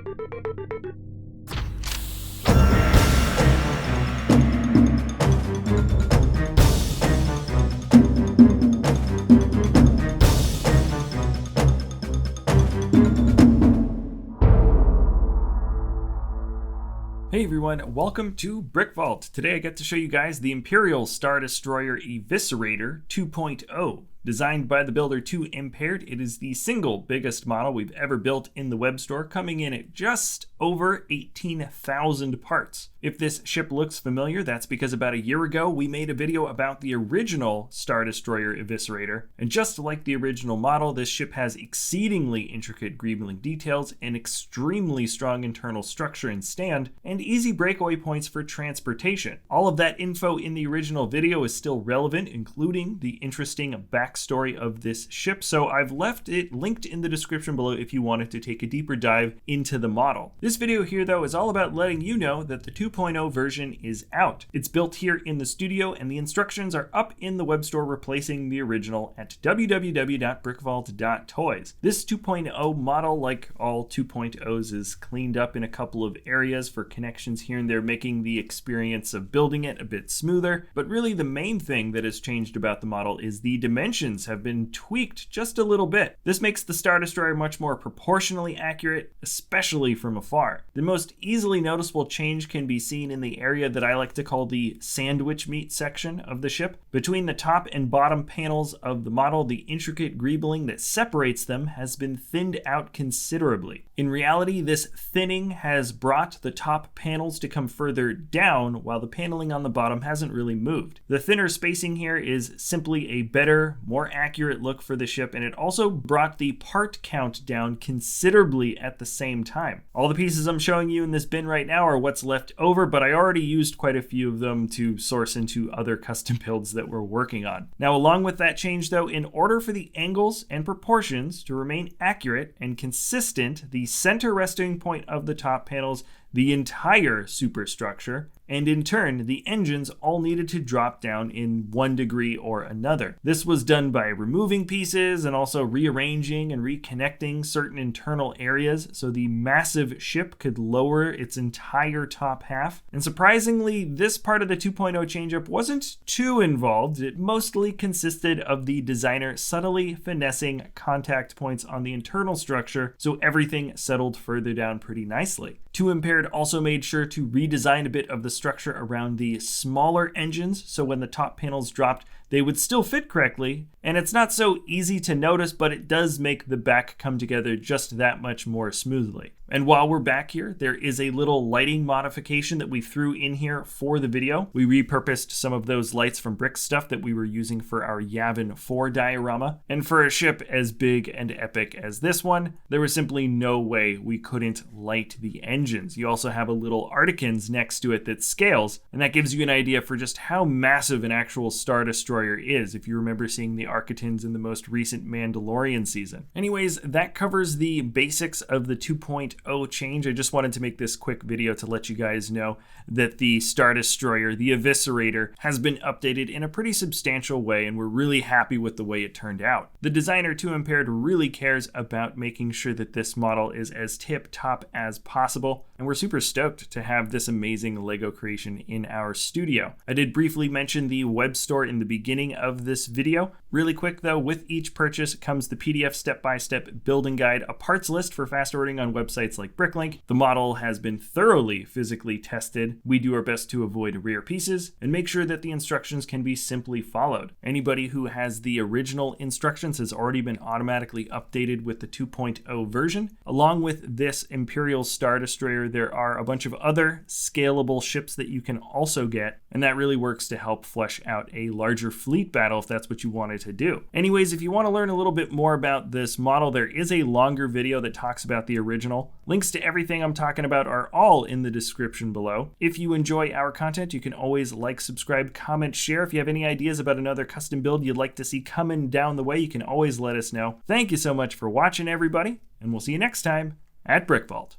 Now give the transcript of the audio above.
Hey everyone, welcome to BrickVault. Today I get to show you guys the Imperial Star Destroyer Eviscerator 2.0. Designed by the builder 2 Impaired, it is the single biggest model we've ever built in the web store, coming in at just over 18,000 parts. If this ship looks familiar, that's because about a year ago we made a video about the original Star Destroyer Eviscerator, and just like the original model, this ship has exceedingly intricate greebling details, an extremely strong internal structure and stand, and easy breakaway points for transportation. All of that info in the original video is still relevant, including the interesting backstory of this ship, so I've left it linked in the description below if you wanted to take a deeper dive into the model. This video here though is all about letting you know that the 2.0 version is out. It's built here in the studio and the instructions are up in the web store replacing the original at www.brickvault.toys. This 2.0 model, like all 2.0s, is cleaned up in a couple of areas for connections here and there, making the experience of building it a bit smoother, but really the main thing that has changed about the model is the dimensions have been tweaked just a little bit. This makes the Star Destroyer much more proportionally accurate, especially from afar. The most easily noticeable change can be seen in the area that I like to call the sandwich meat section of the ship. Between the top and bottom panels of the model, the intricate greebling that separates them has been thinned out considerably. In reality, this thinning has brought the top panels to come further down, while the paneling on the bottom hasn't really moved. The thinner spacing here is simply a better, more accurate look for the ship, and it also brought the part count down considerably at the same time. All the pieces I'm showing you in this bin right now are what's left over, but I already used quite a few of them to source into other custom builds that we're working on. Now, along with that change though, in order for the angles and proportions to remain accurate and consistent, the center resting point of the top panels, the entire superstructure, and in turn, the engines all needed to drop down in 1 degree or another. This was done by removing pieces and also rearranging and reconnecting certain internal areas so the massive ship could lower its entire top half. And surprisingly, this part of the 2.0 changeup wasn't too involved. It mostly consisted of the designer subtly finessing contact points on the internal structure so everything settled further down pretty nicely. 2 Impaired also made sure to redesign a bit of the structure around the smaller engines, so when the top panels dropped, they would still fit correctly, and it's not so easy to notice, but it does make the back come together just that much more smoothly. And while we're back here, there is a little lighting modification that we threw in here for the video. We repurposed some of those lights from Brick stuff that we were using for our Yavin 4 diorama, and for a ship as big and epic as this one, there was simply no way we couldn't light the engines. You also have a little Articans next to it that scales, and that gives you an idea for just how massive an actual Star Destroyer is, if you remember seeing the Architans in the most recent Mandalorian season. Anyways, that covers the basics of the 2.0 change. I just wanted to make this quick video to let you guys know that the Star Destroyer, the Eviscerator, has been updated in a pretty substantial way, and we're really happy with the way it turned out. The designer 2 Impaired really cares about making sure that this model is as tip-top as possible, and we're super stoked to have this amazing LEGO creation in our studio. I did briefly mention the web store in the beginning of this video. Really quick though, with each purchase comes the PDF step-by-step building guide, a parts list for fast ordering on websites like BrickLink. The model has been thoroughly physically tested. We do our best to avoid rare pieces and make sure that the instructions can be simply followed. Anybody who has the original instructions has already been automatically updated with the 2.0 version. Along with this Imperial Star Destroyer, there are a bunch of other scalable ships that you can also get, and that really works to help flesh out a larger fleet battle if that's what you wanted to do. Anyways, if you want to learn a little bit more about this model, there is a longer video that talks about the original. Links to everything I'm talking about are all in the description below. If you enjoy our content, you can always like, subscribe, comment, share. If you have any ideas about another custom build you'd like to see coming down the way, you can always let us know. Thank you so much for watching, everybody, and we'll see you next time at BrickVault.